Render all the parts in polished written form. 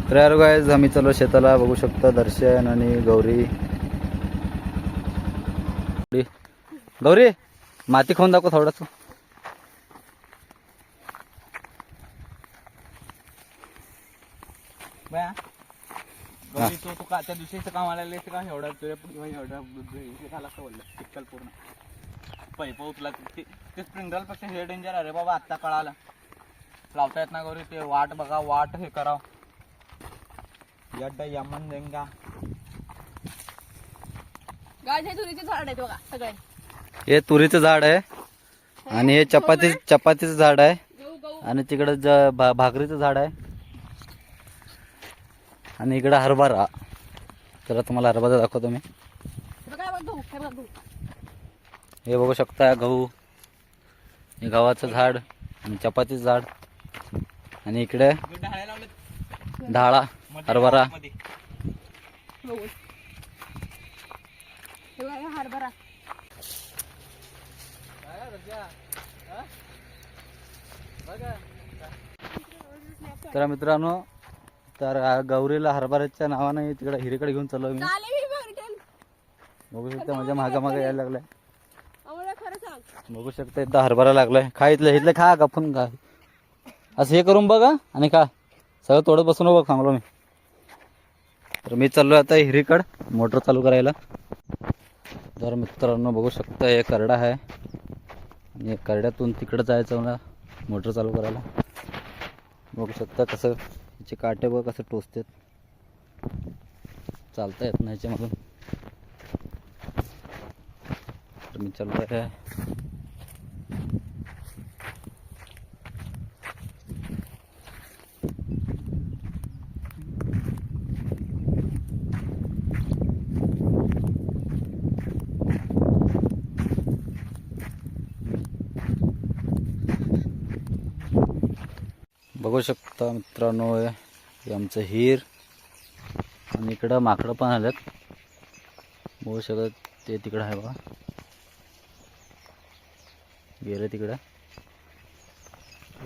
तर यार गाईज आम्ही चाललो शेताला. बघू शकता दर्शन आणि गौरी. गौरी माती खाऊन दाखव थोडस. बया गौरी तू का त्या दिवशीचं काम आलेलं का एवढा तुझ्या एवढा लागतं बोललं चिक्कल पूर्ण पैप उचला ते स्प्रिंगरल पेक्षा हे डेंजर आहे रे बाबा. आत्ता कळालं लावता येत ना गौरी. ते वाट बघा वाट हे कराव यड्डा यमन देंगा. गाय तुरीचे झाड आहेत बघा सगळे. हे तुरीचं झाड आहे आणि हे चपातीचं झाड आहे आणि तिकडे भाकरीचं झाड आहे आणि इकडे हरभरा. तर तुम्हाला हरभरा दाखवतो मी. हे बघू शकता गहू, हे गव्हाचं झाड आणि चपातीचं झाड आणि इकडे ढाळा हरभरा. हरभरा तर मित्रांनो, तर गौरीला हरभऱ्याच्या नावाने तिकडे हिरीकडे घेऊन चाललो मी. बघू शकता माझ्या मागे यायला लागलाय. बघू शकता इथं हरभरा लागलाय. खा इथलं खा गपून खा. असं हे करून बघा आणि खा. सगळं तोडत बसून बघ सांगलो मी. तर मी चाललो आता हिरीकड मोटर चालू करायला. तर मित्रांनो बघू शकता हे करडा आहे आणि करड्यातून तिकडं जायचं मला मोटर चालू करायला. बघू शकता कसं याचे काटे बघ कसं टोचतात. चालता येत नाही याच्यामधून. तर मी चाललो आहे. बघू शकता मित्रांनो हे आमचं हिर आणि इकडं माकडं पण आलेत. बघू शकत ते तिकडं आहे बघा. गेले तिकडं.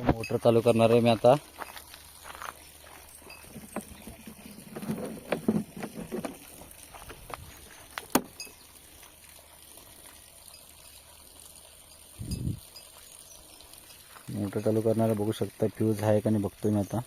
मोटर चालू करणार आहे मी आता. मोटर चालू करणार बघू शकता. फ्यूज आहे का नाही बघतोय मी आता.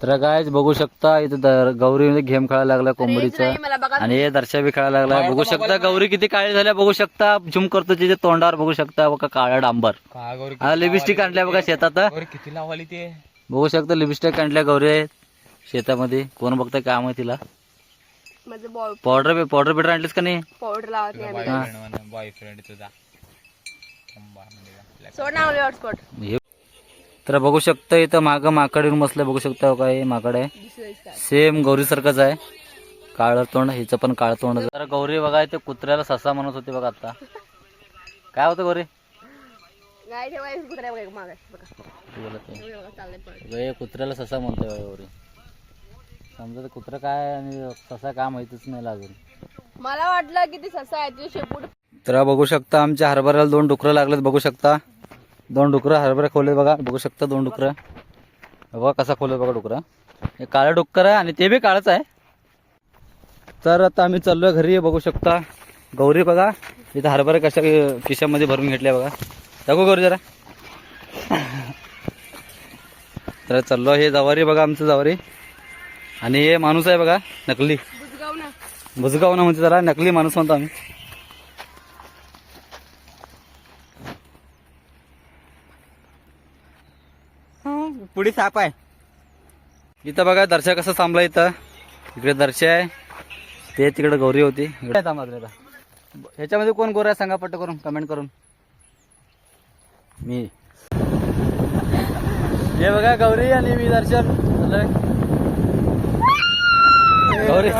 तर गायज बघू शकता इथं गौरी गेम खेळायला लागला कोंबडीचा आणि हे दर्शा बी खेळायला लागला. बघू शकता गौरी किती काळी झाल्या. बघू शकता झूम करतो तिच्या तोंडावर. बघू शकता बघा काळा डांबर. लिपस्टिक आणल्या बघा शेतात. किती लावली ते बघू शकता लिपस्टिक आणल्या गौरी शेतामध्ये. कोण बघता काम आहे तिला. पावडर बिडर आणलीस का नाही. पावडर लावत बॉयफ्रेंड तुझा. तर बघू शकता इथं मागं माकड येऊन बसलं. बघू शकता काय माकड आहे सेम गौरी सारखंच आहे. काळं तोंड हिचं पण काळं तोंड. तर गौरी बघा ते कुत्र्याला ससा म्हणत होते बघा. आता काय होतं गौरी. कुत्र्याला ससा म्हणतोय गौरी. समजा कुत्रा काय आणि ससा काय माहितीच नाही अजून. मला वाटलं की ती ससा आहे ती शेपूट. तर बघू शकता आमच्या हरभऱ्याला 2 डुकरं लागलेत. बघू शकता 2 डुकरं हरभरा खोले बघा. बघू शकता 2 डुकरं बघा कसा खोले बघा डुकरं. हे काळं डुक्कर आहे आणि ते बी काळच आहे. तर आता आम्ही चाललोय घरी. बघू शकता गौरी बघा इथं हरभरा कशा खिशामध्ये भरून घेतल्या बघा. दाखव गौरी जरा. तर चाललो. हे जवारी बघा आमचं जवारी आणि हे माणूस आहे बघा नकली. बुजगाव ना म्हणजे जरा नकली माणूस म्हणतो आम्ही. पुढे साप आहे. इथं बघा दर्शा कसं थांबला. इथं इकडे दर्शा आहे ते तिकडे गौरी होती. इकडे थांबला. ह्याच्यामध्ये कोण गोरा आहे सांगा पट्ट करून कमेंट करून. मी हे बघा गौरी आणि मी दर्शन गौरी